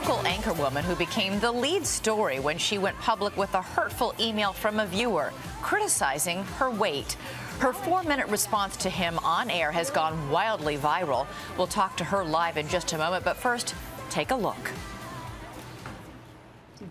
local anchorwoman who became the lead story when she went public with a hurtful email from a viewer criticizing her weight. Her 4-minute response to him on air has gone wildly viral. We'll talk to her live in just a moment, but first, take a look.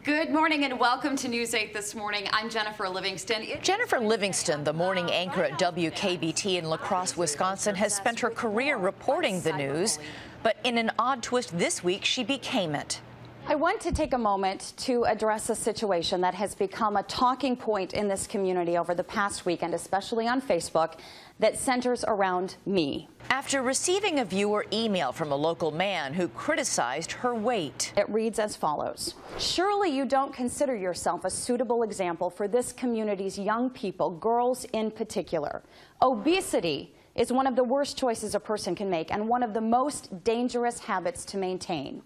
Good morning and welcome to News 8 this morning. I'm Jennifer Livingston. Jennifer Livingston, the morning anchor at WKBT in La Crosse, Wisconsin, has spent her career reporting the news, but in an odd twist this week, she became it. I want to take a moment to address a situation that has become a talking point in this community over the past weekend, especially on Facebook, that centers around me. After receiving a viewer email from a local man who criticized her weight. It reads as follows. Surely you don't consider yourself a suitable example for this community's young people, girls in particular. Obesity is one of the worst choices a person can make and one of the most dangerous habits to maintain.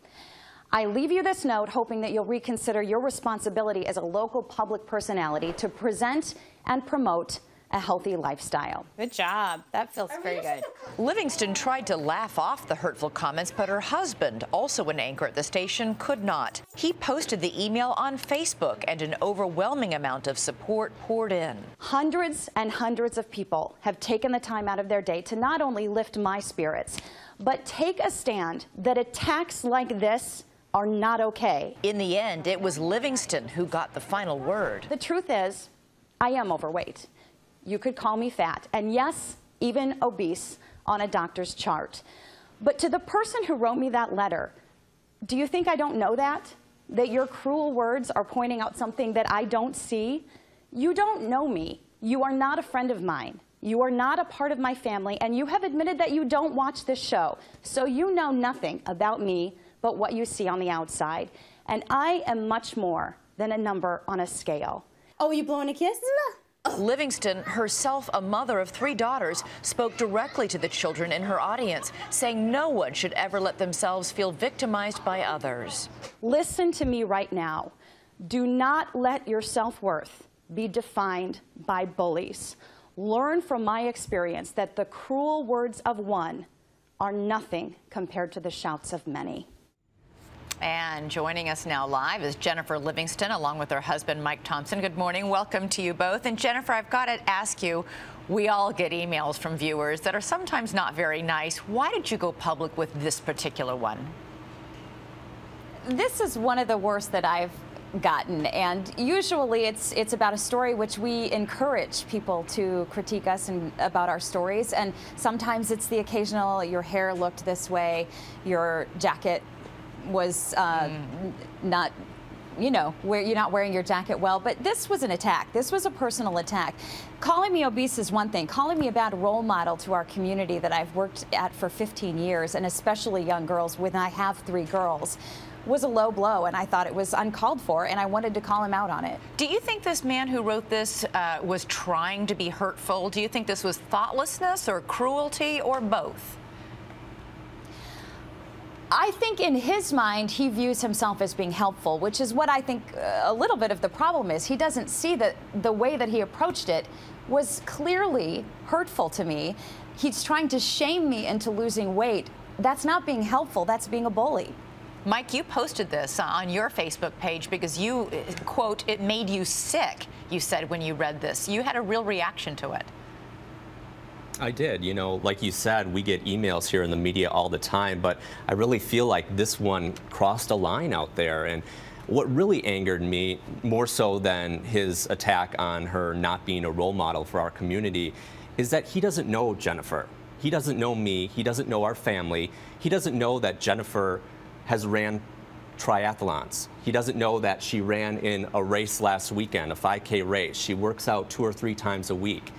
I leave you this note hoping that you'll reconsider your responsibility as a local public personality to present and promote a healthy lifestyle. Good job. That feels very good. Livingston tried to laugh off the hurtful comments, but her husband, also an anchor at the station, could not. He posted the email on Facebook, and an overwhelming amount of support poured in. Hundreds and hundreds of people have taken the time out of their day to not only lift my spirits, but take a stand that attacks like this are not okay. In the end, it was Livingston who got the final word. The truth is, I am overweight. You could call me fat, and yes, even obese on a doctor's chart. But to the person who wrote me that letter, do you think I don't know that? That your cruel words are pointing out something that I don't see? You don't know me. You are not a friend of mine. You are not a part of my family, and you have admitted that you don't watch this show. So you know nothing about me but what you see on the outside. And I am much more than a number on a scale. Oh, you blowing a kiss? Livingston, herself a mother of 3 daughters, spoke directly to the children in her audience, saying no one should ever let themselves feel victimized by others. Listen to me right now. Do not let your self-worth be defined by bullies. Learn from my experience that the cruel words of one are nothing compared to the shouts of many. And joining us now live is Jennifer Livingston, along with her husband, Mike Thompson. Good morning. Welcome to you both. And Jennifer, I've got to ask you, we all get emails from viewers that are sometimes not very nice. Why did you go public with this particular one? This is one of the worst that I've gotten, and usually it's about a story which we encourage people to critique us and about our stories, and sometimes it's the occasional, your hair looked this way, your jacket was not, you know, where you're not wearing your jacket well. But this was an attack. This was a personal attack. Calling me obese is one thing. Calling me a bad role model to our community that I've worked at for 15 years, and especially young girls when I have 3 girls, was a low blow, and I thought it was uncalled for, and I wanted to call him out on it. Do you think this man who wrote this was trying to be hurtful? Do you think this was thoughtlessness or cruelty or both? I think in his mind, he views himself as being helpful, which is what I think a little bit of the problem is. He doesn't see that the way that he approached it was clearly hurtful to me. He's trying to shame me into losing weight. That's not being helpful. That's being a bully. Mike, you posted this on your Facebook page because you, quote, it made you sick, you said when you read this. You had a real reaction to it. I did. You know, like you said, we get emails here in the media all the time, but I really feel like this one crossed a line out there. And what really angered me, more so than his attack on her not being a role model for our community, is that he doesn't know Jennifer. He doesn't know me. He doesn't know our family. He doesn't know that Jennifer has ran triathlons. He doesn't know that she ran in a race last weekend, a 5K race. She works out 2 or 3 times a week.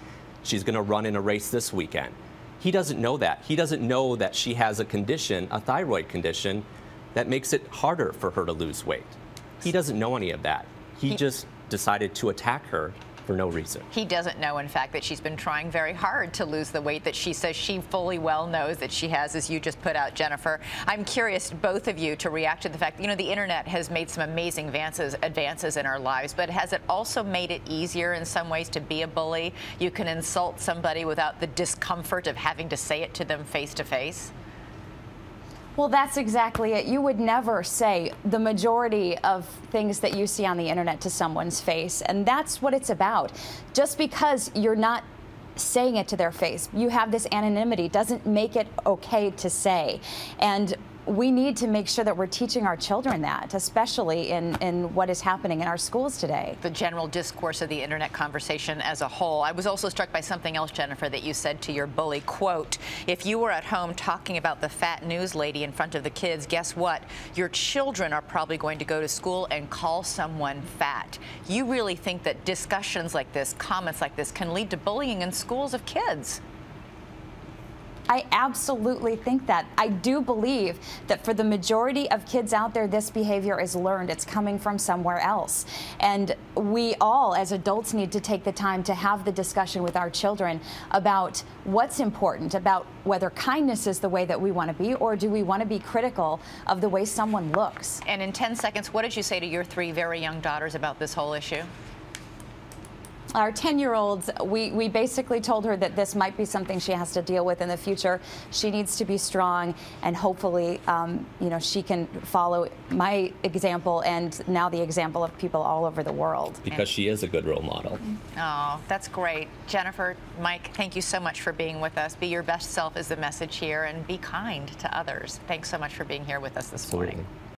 She's going to run in a race this weekend. He doesn't know that. He doesn't know that she has a condition, a thyroid condition, that makes it harder for her to lose weight. He doesn't know any of that. He just decided to attack her for no reason. He doesn't know, in fact, that she's been trying very hard to lose the weight that she says she fully well knows that she has, as you just put out, Jennifer. I'm curious, both of you, to react to the fact that, you know, the internet has made some amazing advances in our lives, but has it also made it easier in some ways to be a bully? You can insult somebody without the discomfort of having to say it to them face to face. Well, that's exactly it. You would never say the majority of things that you see on the internet to someone's face, and that's what it's about. Just because you're not saying it to their face, you have this anonymity, doesn't make it okay to say. And we need to make sure that we're teaching our children that, especially in what is happening in our schools today. The general discourse of the internet conversation as a whole. I was also struck by something else, Jennifer, that you said to your bully, quote, if you were at home talking about the fat news lady in front of the kids, guess what? Your children are probably going to go to school and call someone fat. You really think that discussions like this, comments like this, can lead to bullying in schools of kids? I absolutely think that. I do believe that for the majority of kids out there, this behavior is learned. It's coming from somewhere else. And we all, as adults, need to take the time to have the discussion with our children about what's important, about whether kindness is the way that we want to be, or do we want to be critical of the way someone looks. And in 10 seconds, what did you say to your 3 very young daughters about this whole issue? Our 10-year-olds, we basically told her that this might be something she has to deal with in the future. She needs to be strong, and hopefully, you know, she can follow my example and now the example of people all over the world. Because she is a good role model. Oh, that's great. Jennifer, Mike, thank you so much for being with us. Be your best self is the message here, and be kind to others. Thanks so much for being here with us this morning.